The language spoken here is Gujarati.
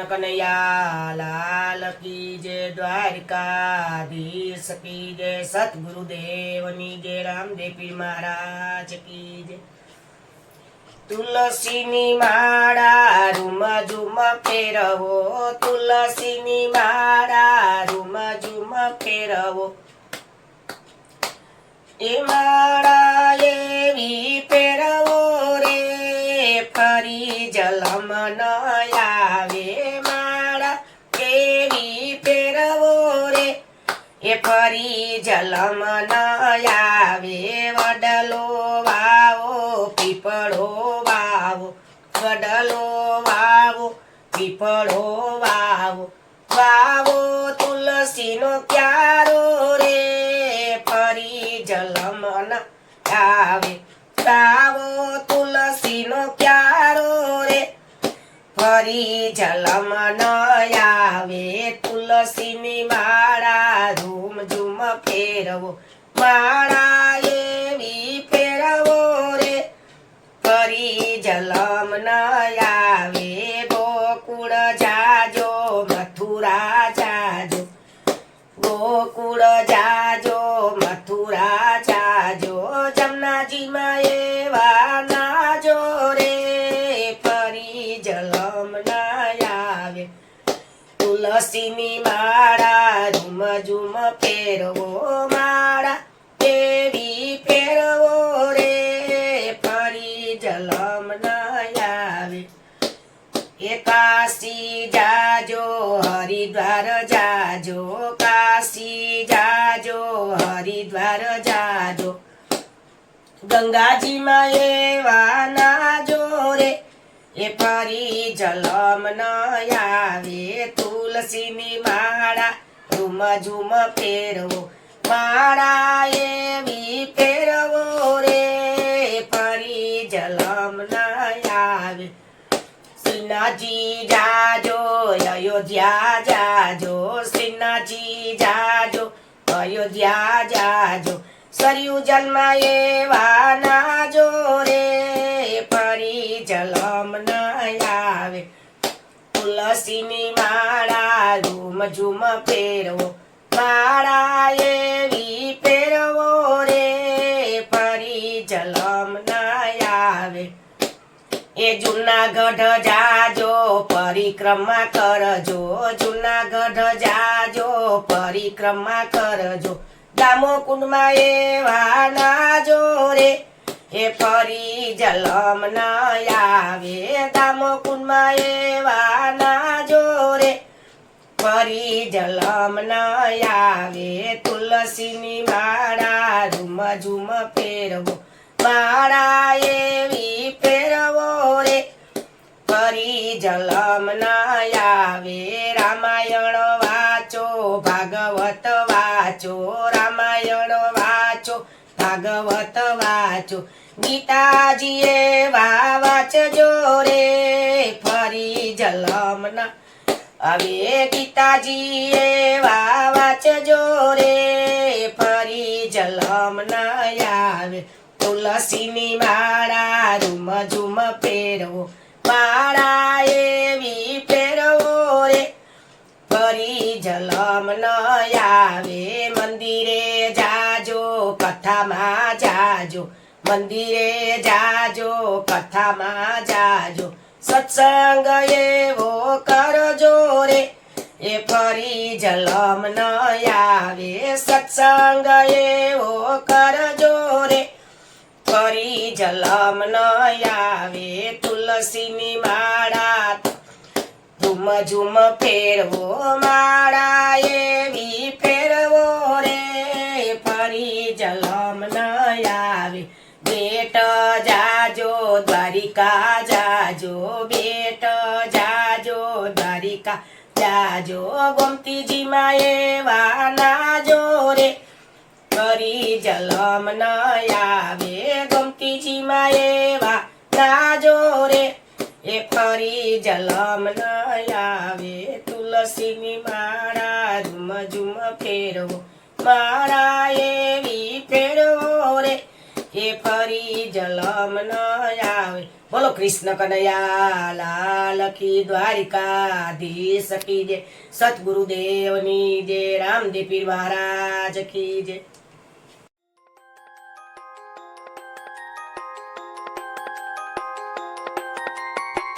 कृष्ण कन्हैया लाल की जय, द्वारिकाधीश की जय, सतगुरुदेवनी जय, रामदेव पीर महाराज की जय। तुलसीनी माळा रूम झूम फेरवो, तुलसीनी माळा रूम झूम फेरवो, ए माळा एवी फेरवो रे फरी जलम न आवे, माळा एवी फेरवो रे ए फरी जलम न आवे। वडलो वाવો पीपळो वाવો, वडलो वाવો पीपळो वाવો, वाવો तुलसीनो क्यारो रे फरी जलम न आवे, वाવો तुलसीनो क्यारो रे फरी जलम न आवे। तुलसीनी माळा झूम झूम फेरवो, माळा एवी फेरवो रे फरी जलम न आवे। गोकुळ जाजो मथुरा जाजो, गोकुळ जाजो मथुरा जाजो, जमनाजी માં એવા નાજો રે ફરી જલમ ન આવે। તુલસીની માળા ઝુમ ઝુમ ફેરવો, માળા એવી ફેરવો રે ફરી જલમ ન આવે। એ કાશી જાજો હરિદ્વાર જાજો, કાશી જાજો હરિદ્વાર જાજો, ગંગાજી માં એવા નાજો રે એ ફરી જલમ ન આવે। તુલસીની માળા ઝુમ ઝુમ ફેરવો, માળા એવી ફેરવો રે ફરી જલમ ન આવે। શ્રીનાથજી જાજો અયોધ્યા જાજો, શ્રીનાથજી જાજો અયોધ્યા જાજો, સરયુ જલમાં એવા નાજો રે ફરી જલમ ન આવે। તુલસીની માળા ઝુમ ઝુમ ફેરવો, માળા એવી ફેરવો રે ફરી જલમ ન આવે। એ જુનાગઢ જાજો પરિક્રમા કરજો, જુનાગઢ જાજો પરિક્રમા કરજો, દામોકુંડમાં એવા નાજો રે એ ફરી જલમ ન આવે। દામોકુંડમાં એવા નાજો રે ફરી જલમ ન આવે। તુલસીની માળા ઝુમ ઝુમ ફેરવો, માળા એવી ફેરવો રે ફરી જલમ ન આવે। રામાયણ વાંચો ભાગવત વાંચો, રામાયણ વાંચો ભાગવત વાંચો, ગીતાજી એવા વાંચજો રે ફરી જલમ ન આવે। ગીતાજી એવા વાંચજો રે ફરી જલમ ન આવે। તુલસીની માળા ઝુમ ઝુમ ફેરવો, માળા એવી ફેરવો રે ફરી જલમ ન આવે। મંદિરે જાજો કથામાં જાજો, મંદિરે જાજો કથામાં જાજો, સત્સંગ એવો કરજો રે એ ફરી જલમ ન આવે। સત્સંગ એવો કરજો રે ફરી જલમ ન આવે। તુલસીની માળા ઝુમ ઝુમ ફેરવો, માળા એવી ફેરવો રે ફરી જલમ ન આવે। બેટ જાજો દ્વારિકા જાજો, બેટ જાજો દ્વારિકા જાજો, ગોમતીજી માં એવા નાજો રે ફરી જલમ ન આવે। ગોમતીજી માં એવા નાજો રે એ ફરી જલમ ન આવે। તુલસીની માળા ઝુમ ઝુમ ફેરવો, માળા એવી ફેરવો રે એ ફરી જલમ ન આવે. બોલો કૃષ્ણ કનૈયા લાલ કી દ્વારિકાધીશ કી જય, સતગુરુદેવની જય, રામદેવ પીર મહારાજ કી જય.